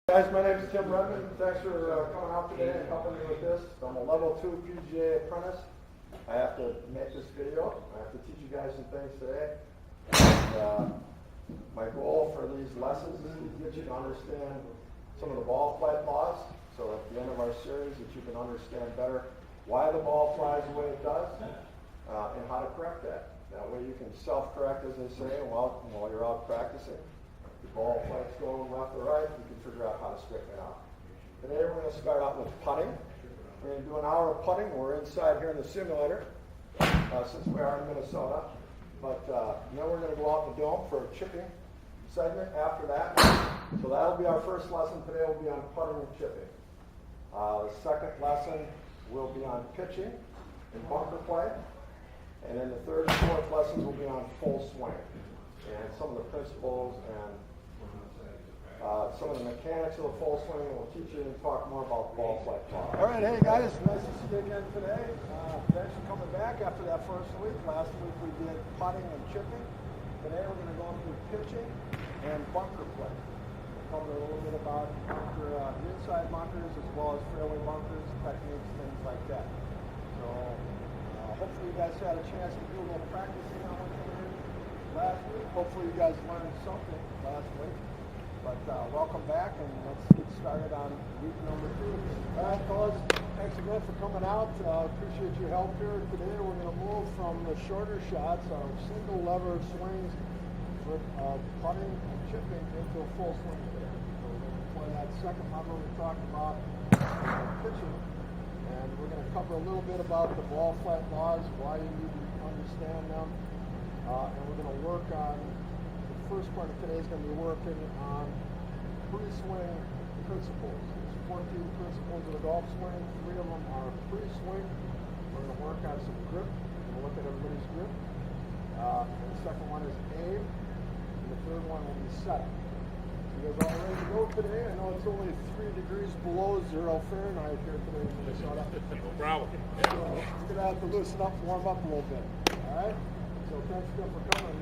Guys, my name is Tim Redmond. Thanks for coming out today and helping me with this. I'm a level 2 PGA apprentice. I have to make this video. I have to teach you guys some things today. And, my goal for these lessons is to get you to understand some of the ball flight laws, so at the end of our series that you can understand better why the ball flies the way it does and how to correct that. That way you can self-correct, as they say, while you're out practicing. The ball flights going left or right, you can figure out how to straighten it out. Today we're going to start out with putting. We're going to do an hour of putting. We're inside here in the simulator since we are in Minnesota. But then we're going to go out in the dome for a chipping segment after that. So that'll be our first lesson today. Will be on putting and chipping. The second lesson will be on pitching and bunker play. And then the third and fourth lessons will be on full swing and some of the principles and some of the mechanics of the full swing, and we'll teach you and talk more about ball flight. All right, hey guys, nice to see you again today. Thanks for coming back after that first week. Last week we did putting and chipping. Today we're going to go through pitching and bunker play. We'll cover a little bit about bunker, inside bunkers as well as fairway bunkers, techniques, things like that. So hopefully you guys had a chance to do a little practicing on what you did last week. Hopefully you guys learned something last week. But welcome back, and let's get started on week number 2. All right, fellas, thanks again for coming out. Appreciate your help here. Today we're going to move from the shorter shots, our single lever swings with putting and chipping into a full swing today. So we're going to play that second lever we talked about, pitching, and we're going to cover a little bit about the ball flight laws, why you need to understand them, and we're going to work on first part of today is going to be working on pre-swing principles. There's 14 principles of the golf swing. 3 of them are pre-swing. We're going to work on some grip. We're going to look at everybody's grip. And the second one is aim. And the third one will be setup. You guys all ready to go today? I know it's only 3 degrees below 0 Fahrenheit here today in Minnesota. No problem. So we're going to have to loosen up and warm up a little bit. All right? So thanks again for coming.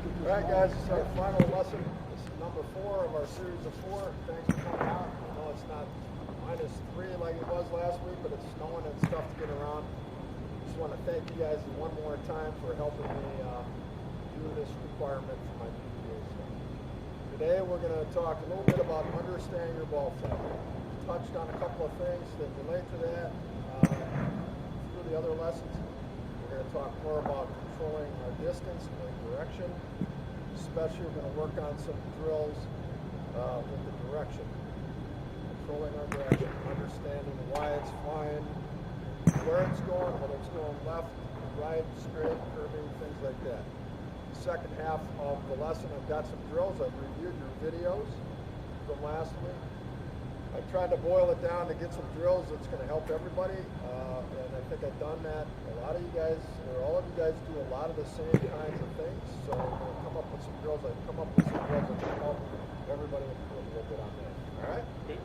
All right, guys, this is our final lesson. This is number 4 of our series of 4. Thanks for coming out. I know it's not -3 like it was last week, but it's snowing and stuff to get around. Just want to thank you guys one more time for helping me do this requirement for my PGA stuff. Today we're going to talk a little bit about understanding your ball flight. We touched on a couple of things that relate to that through the other lessons. We're going to talk more about controlling our distance and direction. Especially we're going to work on some drills with the direction. Controlling our direction, understanding why it's flying, where it's going, whether it's going left, right, straight, curving, things like that. The second half of the lesson, I've got some drills. I've reviewed your videos from last week. I tried to boil it down to get some drills that's going to help everybody, and I think I've done that. A lot of you guys, or all of you guys, do a lot of the same kinds of things, so I'm going to come up with some drills. I've come up with some drills that can help everybody improve a little bit on that. All right?